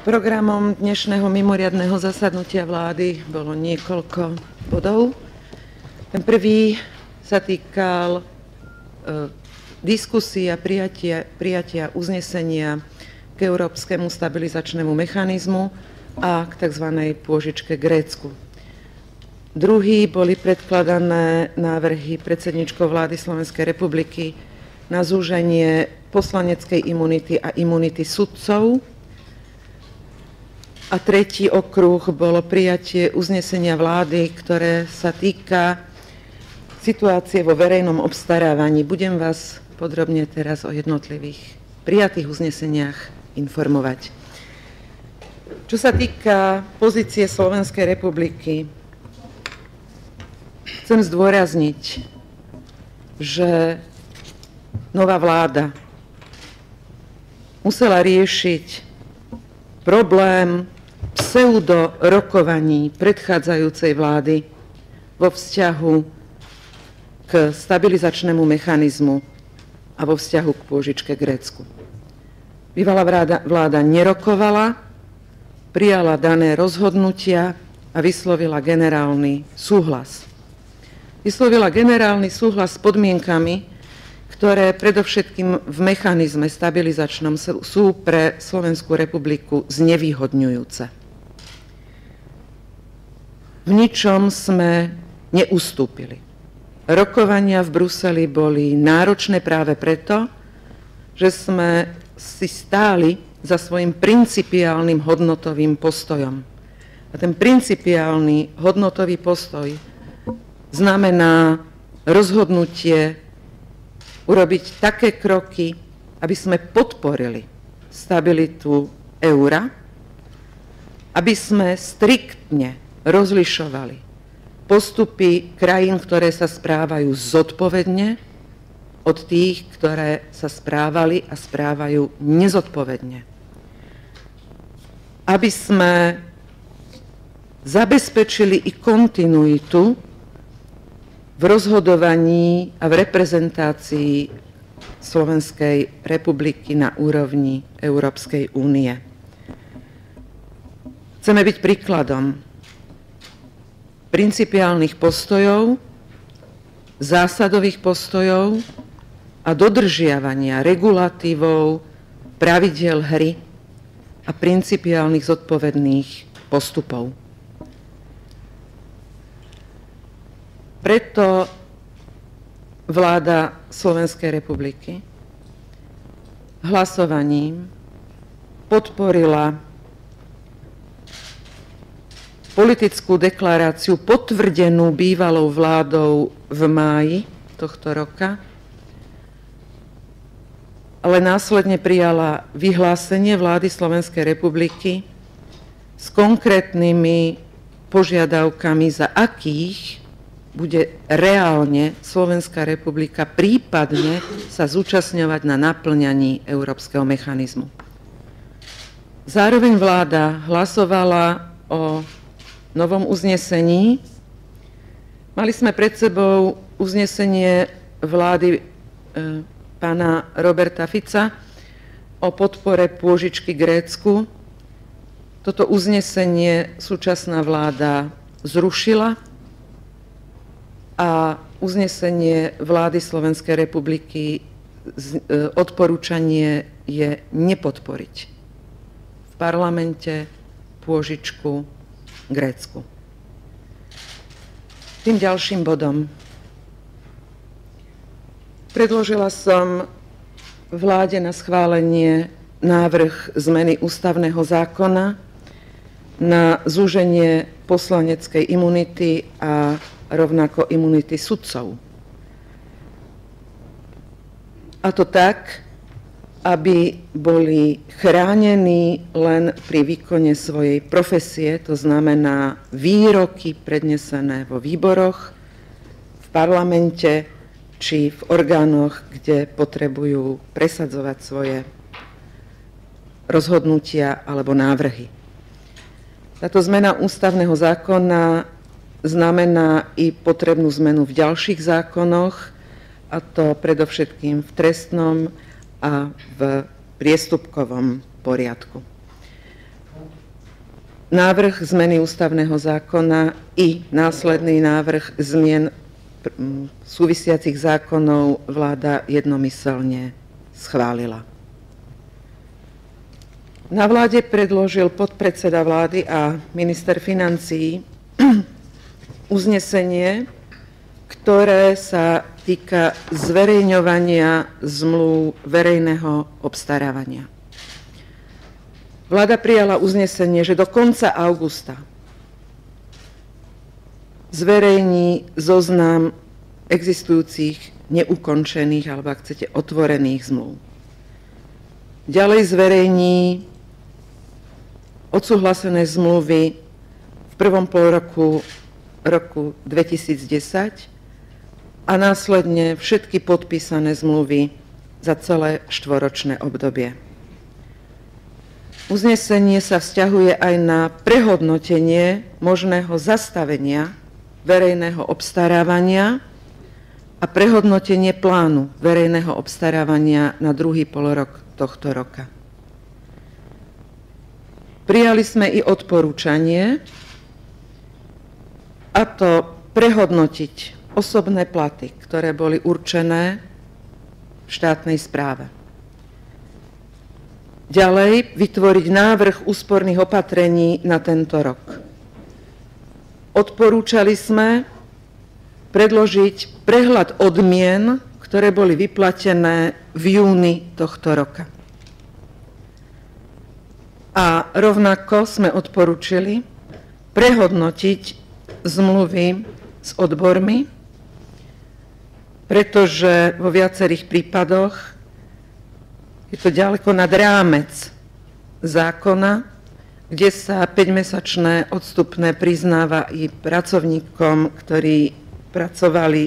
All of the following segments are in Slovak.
Programom dnešného mimoriadneho zasadnutia vlády bolo niekoľko bodov. Ten prvý sa týkal diskusie a prijatia uznesenia k Európskemu stabilizačnému mechanizmu a k tzv. Pôžičke Grécku. Druhý boli predkladané návrhy predsedničkou vlády Slovenskej republiky na zúženie poslaneckej imunity a imunity sudcov. A tretí okruh bolo prijatie uznesenia vlády, ktoré sa týka situácie vo verejnom obstarávaní. Budem vás podrobne teraz o jednotlivých prijatých uzneseniach informovať. Čo sa týka pozície Slovenskej republiky, chcem zdôrazniť, že nová vláda musela riešiť problém pseudorokovaní predchádzajúcej vlády vo vzťahu k stabilizačnému mechanizmu a vo vzťahu k pôžičke Grécku. Bývalá vláda nerokovala, prijala dané rozhodnutia a vyslovila generálny súhlas. Vyslovila generálny súhlas s podmienkami, ktoré predovšetkým v mechanizme stabilizačnom sú pre Slovenskú republiku znevýhodňujúce. V ničom sme neustúpili. Rokovania v Bruseli boli náročné práve preto, že sme si stáli za svojím principiálnym hodnotovým postojom. A ten principiálny hodnotový postoj znamená rozhodnutie urobiť také kroky, aby sme podporili stabilitu eura, aby sme striktne rozlišovali postupy krajín, ktoré sa správajú zodpovedne, od tých, ktoré sa správali a správajú nezodpovedne. Aby sme zabezpečili i kontinuitu v rozhodovaní a v reprezentácii Slovenskej republiky na úrovni Európskej únie. Chceme byť príkladom principiálnych postojov, zásadových postojov a dodržiavania regulatívov, pravidiel hry a principiálnych zodpovedných postupov. Preto vláda Slovenskej republiky hlasovaním podporila politickú deklaráciu potvrdenú bývalou vládou v máji tohto roka, ale následne prijala vyhlásenie vlády Slovenskej republiky s konkrétnymi požiadavkami, za akých bude reálne Slovenská republika prípadne sa zúčastňovať na naplňaní európskeho mechanizmu. Zároveň vláda hlasovala o novom uznesení. Mali sme pred sebou uznesenie vlády pána Roberta Fica o podpore pôžičky Grécku. Toto uznesenie súčasná vláda zrušila a uznesenie vlády Slovenskej republiky odporúčanie je nepodporiť v parlamente pôžičku Grécku. Tým ďalším bodom. Predložila som vláde na schválenie návrh zmeny ústavného zákona na zúženie poslaneckej imunity a rovnako imunity sudcov. A to tak, aby boli chránení len pri výkone svojej profesie, to znamená výroky prednesené vo výboroch, v parlamente či v orgánoch, kde potrebujú presadzovať svoje rozhodnutia alebo návrhy. Táto zmena ústavného zákona znamená i potrebnú zmenu v ďalších zákonoch, a to predovšetkým v trestnom a v priestupkovom poriadku. návrh zmeny ústavného zákona i následný návrh zmien súvisiacich zákonov vláda jednomyselne schválila. Na vláde predložil podpredseda vlády a minister financií uznesenie, ktoré sa týka zverejňovania zmluv verejného obstarávania. Vláda prijala uznesenie, že do konca augusta zverejní zoznam existujúcich neukončených, alebo ak chcete, otvorených zmluv. Ďalej zverejní odsúhlasené zmluvy v prvom polroku roku 2010 a následne všetky podpísané zmluvy za celé štvoročné obdobie. Uznesenie sa vzťahuje aj na prehodnotenie možného zastavenia verejného obstarávania a prehodnotenie plánu verejného obstarávania na druhý polorok tohto roka. Prijali sme i odporúčanie, a to prehodnotiť osobné platy, ktoré boli určené v štátnej správe. Ďalej vytvoriť návrh úsporných opatrení na tento rok. Odporúčali sme predložiť prehľad odmien, ktoré boli vyplatené v júni tohto roka. A rovnako sme odporúčili prehodnotiť zmluvy s odbormi, pretože vo viacerých prípadoch je to ďaleko nad rámec zákona, kde sa 5-mesačné odstupné priznáva i pracovníkom, ktorí pracovali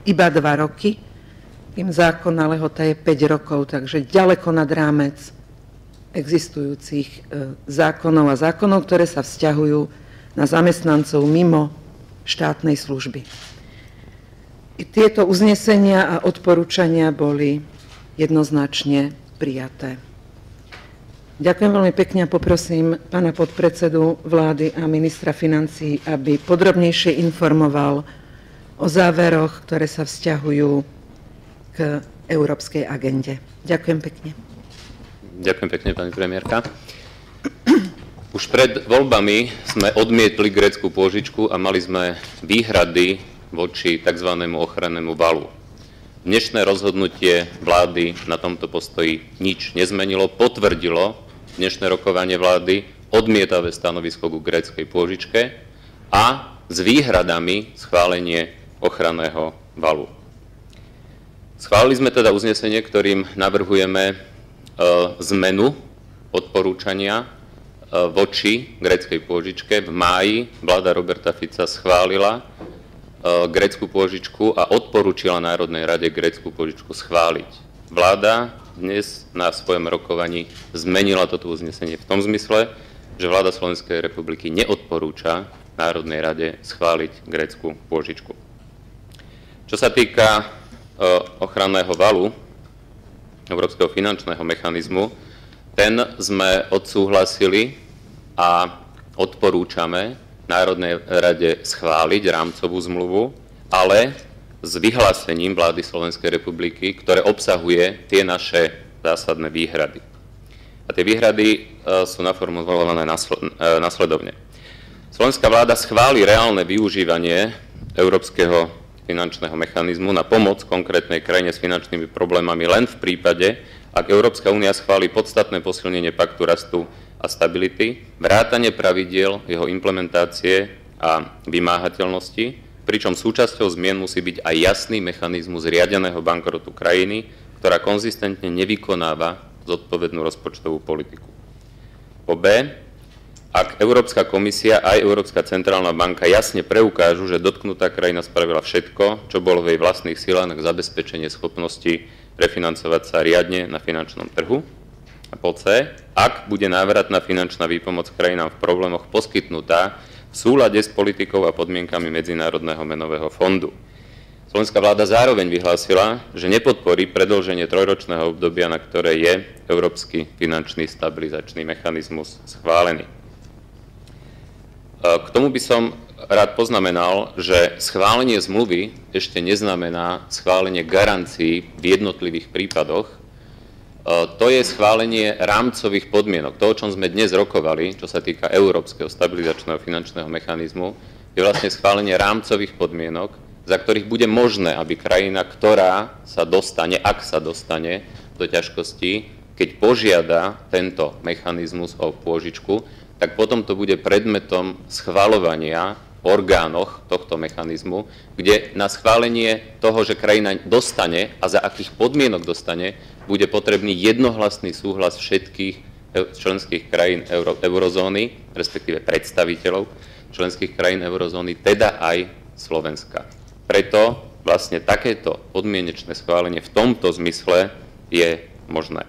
iba 2 roky. Tým zákonná lehota je 5 rokov, takže ďaleko nad rámec existujúcich zákonov a zákonov, ktoré sa vzťahujú na zamestnancov mimo štátnej služby. I tieto uznesenia a odporúčania boli jednoznačne prijaté. Ďakujem veľmi pekne a poprosím pána podpredsedu vlády a ministra financií, aby podrobnejšie informoval o záveroch, ktoré sa vzťahujú k európskej agende. Ďakujem pekne. Ďakujem pekne, pani premiérka. Už pred voľbami sme odmietli grécku pôžičku a mali sme výhrady voči tzv. Ochrannému valu. Dnešné rozhodnutie vlády na tomto postoji nič nezmenilo, potvrdilo dnešné rokovanie vlády odmietavé stanovisko ku gréckej pôžičke a s výhradami schválenie ochranného valu. Schválili sme teda uznesenie, ktorým navrhujeme zmenu odporúčania voči gréckej pôžičke. V máji vláda Roberta Fica schválila grécku pôžičku a odporúčila Národnej rade grécku pôžičku schváliť. Vláda dnes na svojom rokovaní zmenila toto uznesenie v tom zmysle, že vláda Slovenskej republiky neodporúča Národnej rade schváliť grécku pôžičku. Čo sa týka ochranného valu, Európskeho finančného mechanizmu, ten sme odsúhlasili a odporúčame Národnej rade schváliť rámcovú zmluvu, ale s vyhlásením vlády Slovenskej republiky, ktoré obsahuje tie naše zásadné výhrady. A tie výhrady sú naformulované nasledovne. Slovenská vláda schváli reálne využívanie Európskeho finančného mechanizmu na pomoc konkrétnej krajine s finančnými problémami len v prípade, ak Európska únia schváli podstatné posilnenie paktu rastu a stability, vrátane pravidiel jeho implementácie a vymáhateľnosti, pričom súčasťou zmien musí byť aj jasný mechanizmus riadeného bankrotu krajiny, ktorá konzistentne nevykonáva zodpovednú rozpočtovú politiku. Po B, ak Európska komisia aj Európska centrálna banka jasne preukážu, že dotknutá krajina spravila všetko, čo bolo v jej vlastných silách na zabezpečenie schopnosti refinancovať sa riadne na finančnom trhu. A po C, ak bude návratná finančná výpomoc krajinám v problémoch poskytnutá v súlade s politikou a podmienkami Medzinárodného menového fondu. Slovenská vláda zároveň vyhlásila, že nepodporí predĺženie trojročného obdobia, na ktoré je Európsky finančný stabilizačný mechanizmus schválený. K tomu by som rád poznamenal, že schválenie zmluvy ešte neznamená schválenie garancií v jednotlivých prípadoch. To je schválenie rámcových podmienok. To, o čom sme dnes rokovali, čo sa týka Európskeho stabilizačného finančného mechanizmu, je vlastne schválenie rámcových podmienok, za ktorých bude možné, aby krajina, ktorá sa dostane, ak sa dostane do ťažkostí, keď požiada tento mechanizmus o pôžičku, tak potom to bude predmetom schvaľovania v orgánoch tohto mechanizmu, kde na schválenie toho, že krajina dostane a za akých podmienok dostane, bude potrebný jednohlasný súhlas všetkých členských krajín eurozóny, respektíve predstaviteľov členských krajín eurozóny, teda aj Slovenska. Preto vlastne takéto podmienečné schválenie v tomto zmysle je možné.